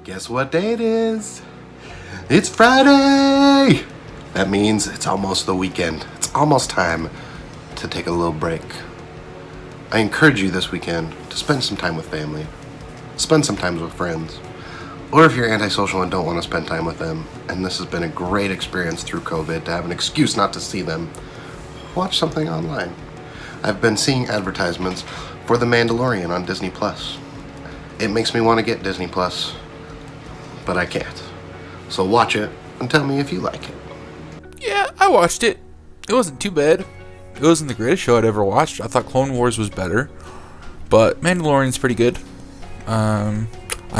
Guess what day it is? It's Friday! That means it's almost the weekend. It's almost time to take a little break. I encourage you this weekend to spend some time with family. Spend some time with friends. Or if you're antisocial and don't want to spend time with them, and this has been a great experience through COVID to have an excuse not to see them, watch something online. I've been seeing advertisements for The Mandalorian on Disney+. It makes me want to get Disney+, but I can't. So watch it and tell me if you like it. Yeah, I watched it. It wasn't too bad. It wasn't the greatest show I'd ever watched. I thought Clone Wars was better, but Mandalorian's pretty good. I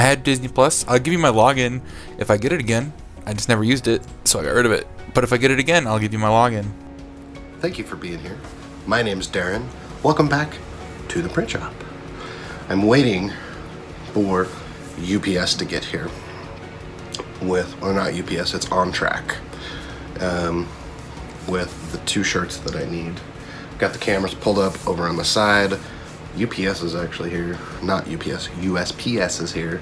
had Disney Plus. I'll give you my login if I get it again. I just never used it, so I got rid of it. But if I get it again, I'll give you my login. Thank you for being here. My name's Darren. Welcome back to the print shop. I'm waiting for UPS to get here or not UPS, it's On Track, with the 2 shirts that I need. Got the cameras pulled up over on the side. UPS is actually here. Not UPS, USPS is here.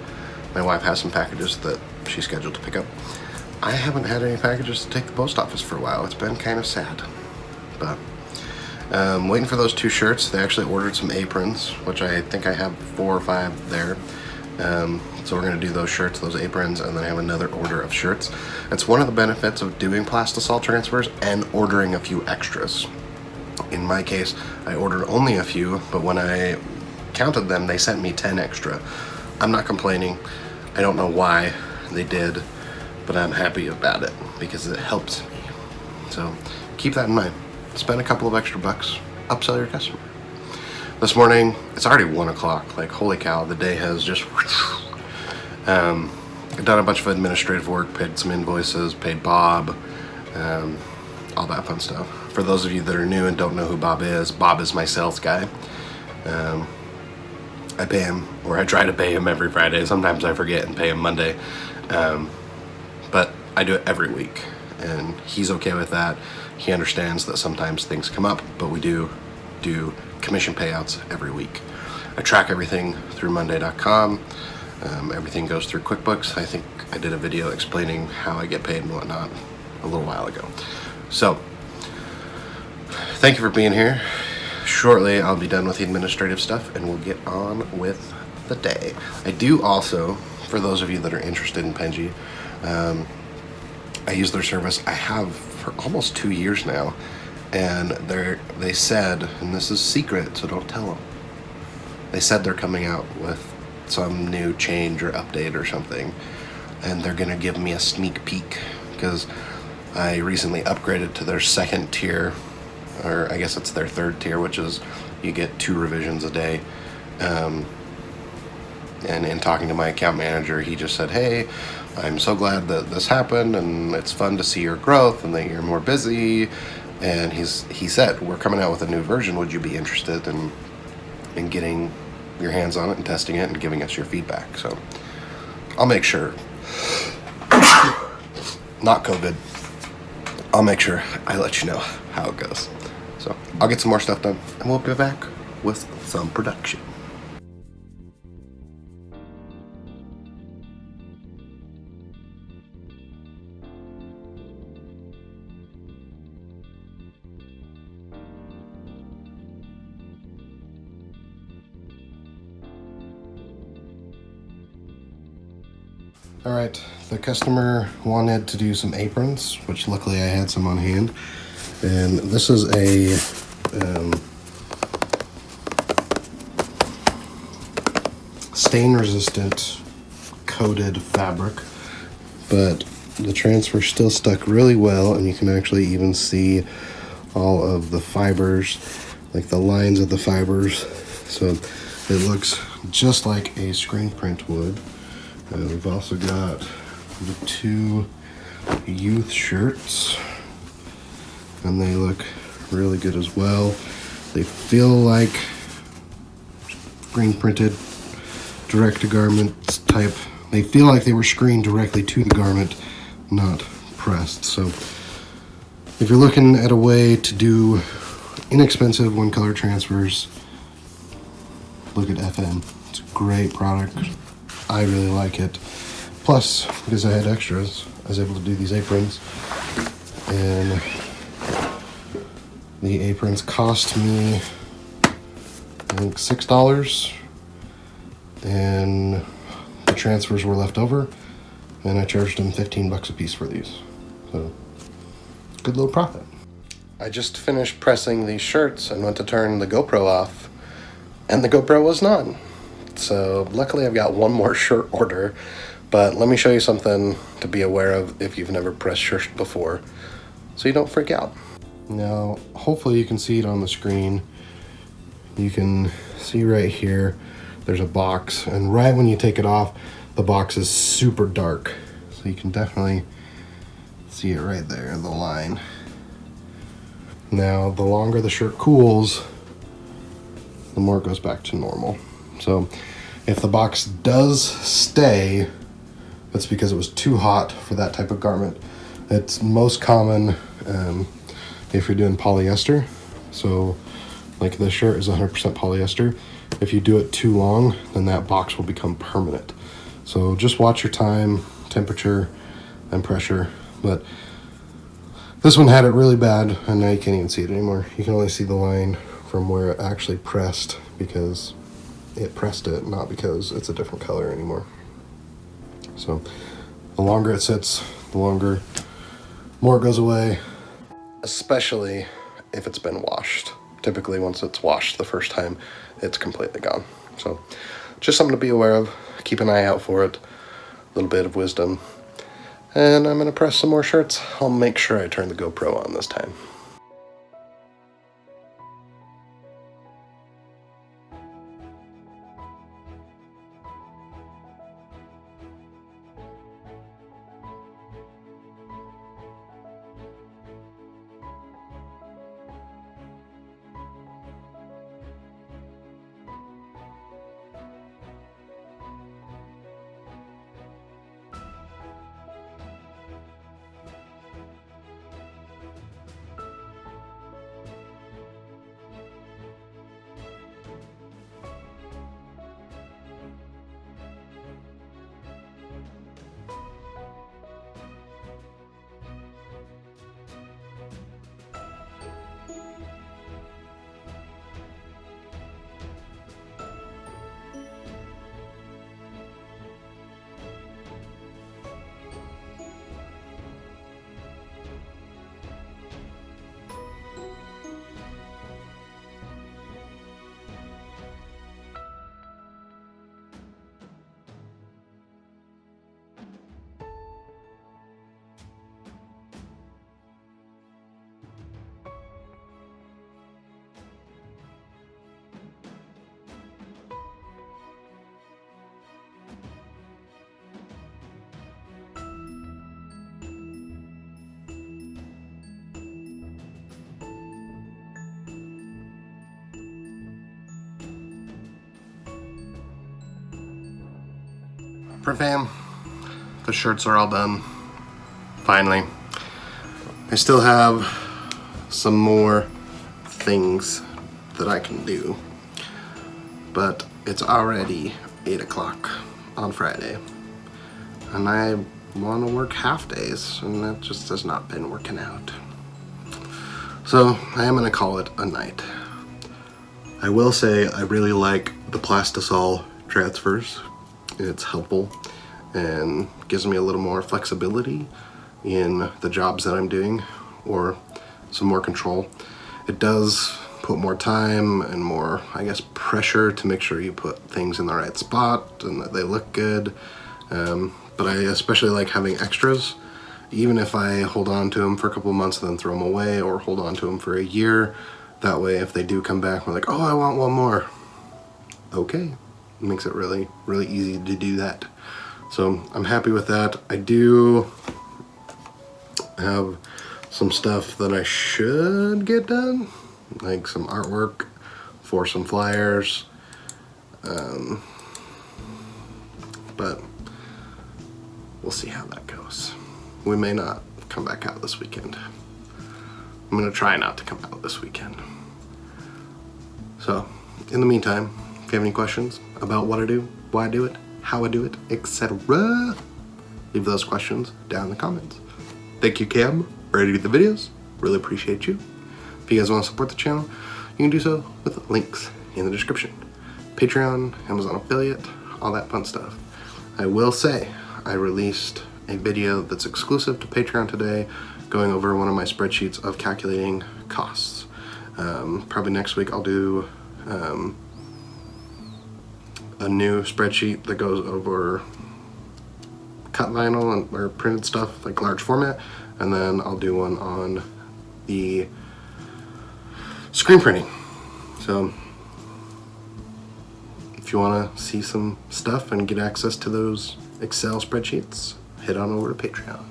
My wife has some packages that she's scheduled to pick up. I haven't had any packages to take to the post office for a while. It's been kind of sad. But waiting for those 2 shirts. They actually ordered some aprons, which I think I have 4 or 5 there. So we're going to do those shirts, those aprons, and then I have another order of shirts. That's one of the benefits of doing Plastisol transfers and ordering a few extras. In my case, I ordered only a few, but when I counted them, they sent me 10 extra. I'm not complaining. I don't know why they did, but I'm happy about it because it helps me. So keep that in mind. Spend a couple of extra bucks, upsell your customer. This morning, it's already 1 o'clock. Like, holy cow, the day has just... I've done a bunch of administrative work, paid some invoices, paid Bob, all that fun stuff. For those of you that are new and don't know who Bob is my sales guy. I pay him, or I try to pay him every Friday. Sometimes I forget and pay him Monday. But I do it every week, and he's okay with that. He understands that sometimes things come up, but we do commission payouts every week. I track everything through Monday.com. Everything goes through QuickBooks. I think I did a video explaining how I get paid and whatnot a little while ago. So, thank you for being here. Shortly, I'll be done with the administrative stuff and we'll get on with the day. I do also, for those of you that are interested in Penji, I use their service. I have for almost 2 years now, and they said, and this is secret, so don't tell them. They said they're coming out with some new change or update or something, and they're gonna give me a sneak peek because I recently upgraded to their 2nd tier, or I guess it's their 3rd tier, which is you get 2 revisions a day. And in talking to my account manager, he just said, hey, I'm so glad that this happened, and it's fun to see your growth and that you're more busy. And he said, we're coming out with a new version. Would you be interested in getting your hands on it and testing it and giving us your feedback? So I'll make sure. Not COVID. I'll make sure I let you know how it goes. So I'll get some more stuff done, and we'll be back with some production. All right, the customer wanted to do some aprons, which luckily I had some on hand. And this is a stain-resistant coated fabric, but the transfer still stuck really well, and you can actually even see all of the fibers, like the lines of the fibers. So it looks just like a screen print would. We've also got the 2 youth shirts, and they look really good as well. They feel like screen printed, direct to garment type. They feel like they were screened directly to the garment, not pressed. So if you're looking at a way to do inexpensive 1-color transfers, look at FM. It's a great product. I really like it. Plus, because I had extras, I was able to do these aprons. And the aprons cost me, I think, $6. And the transfers were left over. And I charged them $15 a piece for these. So, good little profit. I just finished pressing these shirts and went to turn the GoPro off. And the GoPro was not. So, luckily I've got one more shirt order. But let me show you something to be aware of if you've never pressed shirts before, so you don't freak out. Now, hopefully you can see it on the screen. You can see right here, there's a box, and right when you take it off, the box is super dark. So you can definitely see it right there, the line. Now, the longer the shirt cools, the more it goes back to normal. So if the box does stay, that's because it was too hot for that type of garment. It's most common if you're doing polyester. So like this shirt is 100% polyester. If you do it too long, then that box will become permanent. So just watch your time, temperature, and pressure. But this one had it really bad, and now you can't even see it anymore. You can only see the line from where it actually pressed because it pressed it, not because it's a different color anymore. So the longer it sits, the more it goes away, especially if it's been washed. Typically once it's washed the first time, it's completely gone. So just something to be aware of. Keep an eye out for it. A little bit of wisdom. And I'm gonna press some more shirts. I'll make sure I turn the GoPro on this time. Fam, the shirts are all done. Finally. I still have some more things that I can do, but it's already 8 o'clock on Friday, and I want to work half days, and that just has not been working out. So I am going to call it a night. I will say I really like the Plastisol transfers. It's helpful and gives me a little more flexibility in the jobs that I'm doing, or some more control. It does put more time and more, I guess, pressure to make sure you put things in the right spot and that they look good. But I especially like having extras, even if I hold on to them for a couple of months and then throw them away, or hold on to them for a year. That way, if they do come back, we're like, oh, I want one more. Okay. It makes it really, really easy to do that. So I'm happy with that. I do have some stuff that I should get done, like some artwork for some flyers, but we'll see how that goes. We may not come back out this weekend. I'm gonna try not to come out this weekend. So in the meantime, If you have any questions about what I do, why I do it, how I do it, etc., leave those questions down in the comments. Thank you, Cam, for editing the videos. Really appreciate you. If you guys want to support the channel, you can do so with links in the description. Patreon, Amazon affiliate, all that fun stuff. I will say, I released a video that's exclusive to Patreon today, going over one of my spreadsheets of calculating costs. Probably next week I'll do a new spreadsheet that goes over cut vinyl and or printed stuff, like large format, and then I'll do one on the screen printing. So if you want to see some stuff and get access to those Excel spreadsheets, head on over to Patreon.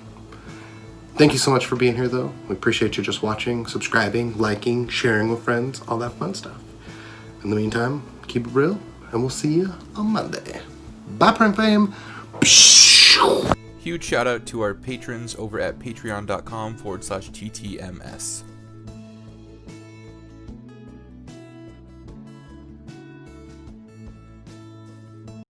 Thank you so much for being here, though. We appreciate you just watching, subscribing, liking, sharing with friends, all that fun stuff. In the meantime, keep it real, and we'll see you on Monday. Bye, Print Fame. Huge shout out to our patrons over at patreon.com/TTMS.